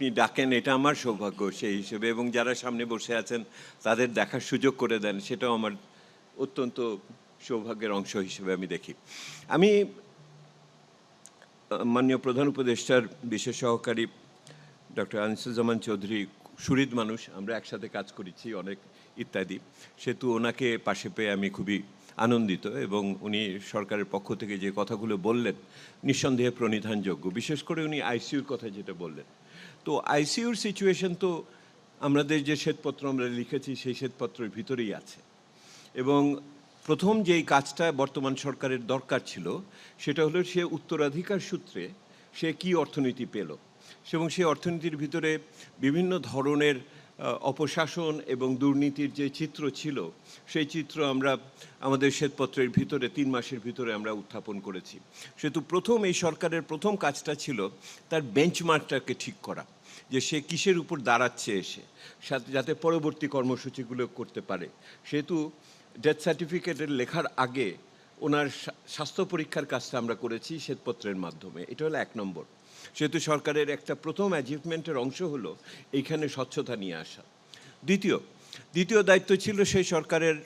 আপনি ডাকেন, এটা আমার সৌভাগ্য সেই হিসেবে, এবং যারা সামনে বসে আছেন তাদের দেখার সুযোগ করে দেন, সেটাও আমার অত্যন্ত সৌভাগ্যের অংশ হিসেবে আমি দেখি। আমি মাননীয় প্রধান উপদেষ্টার বিশেষ সহকারী ডক্টর আনিসুজ্জামান চৌধুরী সুহৃদ মানুষ, আমরা একসাথে কাজ করেছি অনেক ইত্যাদি, সেহেতু ওনাকে পাশে পেয়ে আমি খুবই আনন্দিত, এবং উনি সরকারের পক্ষ থেকে যে কথাগুলো বললেন নিঃসন্দেহে প্রণিধানযোগ্য। বিশেষ করে উনি আইসিইউর কথা যেটা বললেন, তো আইসিইউর সিচুয়েশন তো আমাদের যে শ্বেতপত্র আমরা লিখেছি সেই শ্বেতপত্রের ভিতরেই আছে, এবং প্রথম যেই কাজটা বর্তমান সরকারের দরকার ছিল সেটা হলো সে উত্তরাধিকার সূত্রে সে কি অর্থনীতি পেল, এবং সেই অর্থনীতির ভিতরে বিভিন্ন ধরনের অপশাসন এবং দুর্নীতির যে চিত্র ছিল সেই চিত্র আমরা আমাদের শ্বেতপত্রের ভিতরে 3 মাসের ভিতরে আমরা উত্থাপন করেছি। সেহেতু প্রথম এই সরকারের প্রথম কাজটা ছিল তার বেঞ্চমার্কটাকে ঠিক করা, যে সে কিসের উপর দাঁড়াচ্ছে এসে, যাতে পরবর্তী কর্মসূচিগুলো করতে পারে। সেহেতু ডেথ সার্টিফিকেটের লেখার আগে ওনার স্বাস্থ্য পরীক্ষার কাজটা আমরা করেছি শ্বেতপত্রের মাধ্যমে, এটা হলো 1 নম্বর। সেহেতু সরকারের একটা প্রথম অ্যাচিভমেন্টের অংশ হলো এইখানে স্বচ্ছতা নিয়ে আসা। দ্বিতীয় দায়িত্ব ছিল সেই সরকারের,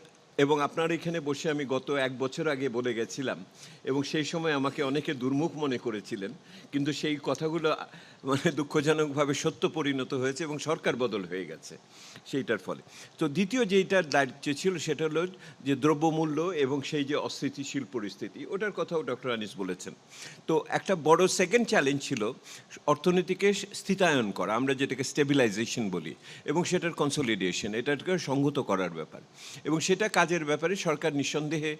এবং আপনার এখানে বসে আমি গত 1 বছর আগে বলে গেছিলাম, এবং সেই সময় আমাকে অনেকে দুর্মুখ মনে করেছিলেন, কিন্তু সেই কথাগুলো মানে দুঃখজনকভাবে সত্য পরিণত হয়েছে এবং সরকার বদল হয়ে গেছে সেইটার ফলে। তো দ্বিতীয় যেইটার দায়িত্ব ছিল সেটা হলো যে দ্রব্যমূল্য এবং সেই যে অস্থিতিশীল পরিস্থিতি, ওটার কথাও ডক্টর আনিস বলেছেন। তো একটা বড় সেকেন্ড চ্যালেঞ্জ ছিল অর্থনীতিকে স্থিতায়ন করা, আমরা যেটাকে স্টেবিলাইজেশন বলি, এবং সেটার কনসলিডেশন, এটাকে সংহত করার ব্যাপার, এবং সেটা কাজের ব্যাপারে সরকার নিঃসন্দেহে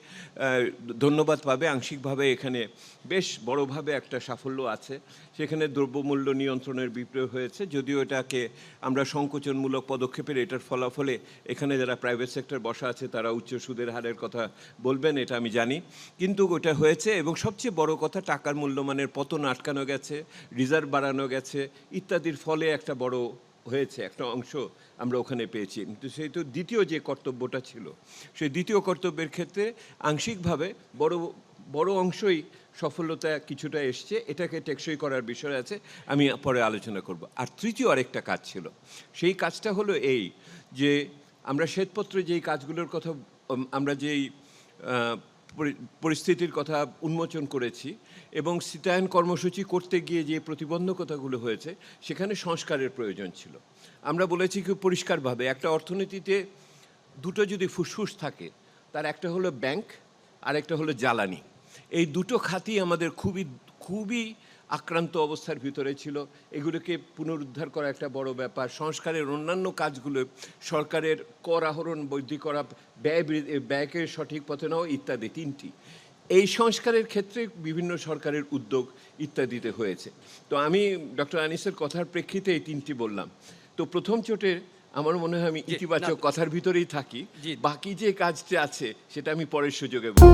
ধন্যবাদ পাবে। আংশিকভাবে এখানে বেশ বড়ভাবে একটা সাফল্য আছে। সেখানে দ্রব্যমূল্য নিয়ন্ত্রণের বিপ্লব হয়েছে, যদিও এটাকে আমরা সংকোচনমূলক পদক্ষেপের এটার ফলাফলে এখানে যারা প্রাইভেট সেক্টর বসা আছে তারা উচ্চ সুদের হারের কথা বলবেন, এটা আমি জানি, কিন্তু ওটা হয়েছে। এবং সবচেয়ে বড় কথা, টাকার মূল্যমানের পতন আটকানো গেছে, রিজার্ভ বাড়ানো গেছে ইত্যাদির ফলে একটা বড় হয়েছে, একটা অংশ আমরা ওখানে পেয়েছি। কিন্তু সেই তো দ্বিতীয় যে কর্তব্যটা ছিল, সেই দ্বিতীয় কর্তব্যের ক্ষেত্রে আংশিকভাবে বড় অংশই সফলতা কিছুটা এসছে, এটাকে টেকসই করার বিষয় আছে, আমি পরে আলোচনা করব। আর তৃতীয় আরেকটা কাজ ছিল, সেই কাজটা হলো এই যে আমরা শ্বেতপত্রে যেই কাজগুলোর কথা, আমরা যেই পরিস্থিতির কথা উন্মোচন করেছি এবং স্থিতায়ন কর্মসূচি করতে গিয়ে যে প্রতিবন্ধকতাগুলো হয়েছে সেখানে সংস্কারের প্রয়োজন ছিল। আমরা বলেছি খুব পরিষ্কারভাবে, একটা অর্থনীতিতে দুটো যদি ফুসফুস থাকে, তার একটা হলো ব্যাংক আর একটা হলো জ্বালানি। এই দুটো খাতই আমাদের খুবই আক্রান্ত অবস্থার ভিতরে ছিল। এগুলোকে পুনরুদ্ধার করা একটা বড় ব্যাপার। সংস্কারের অন্যান্য কাজগুলো, সরকারের কর আহরণ বৃদ্ধি করা, ব্যয়কে সঠিক পথে নেওয়া ইত্যাদি, 3টি এই সংস্কারের ক্ষেত্রে বিভিন্ন সরকারের উদ্যোগ ইত্যাদিতে হয়েছে। তো আমি ডক্টর আনিসের কথার প্রেক্ষিতে এই 3টি বললাম। তো প্রথম চোটে আমার মনে হয় আমি ইতিবাচক কথার ভিতরেই থাকি, বাকি যে কাজটা আছে সেটা আমি পরের সুযোগে বলব।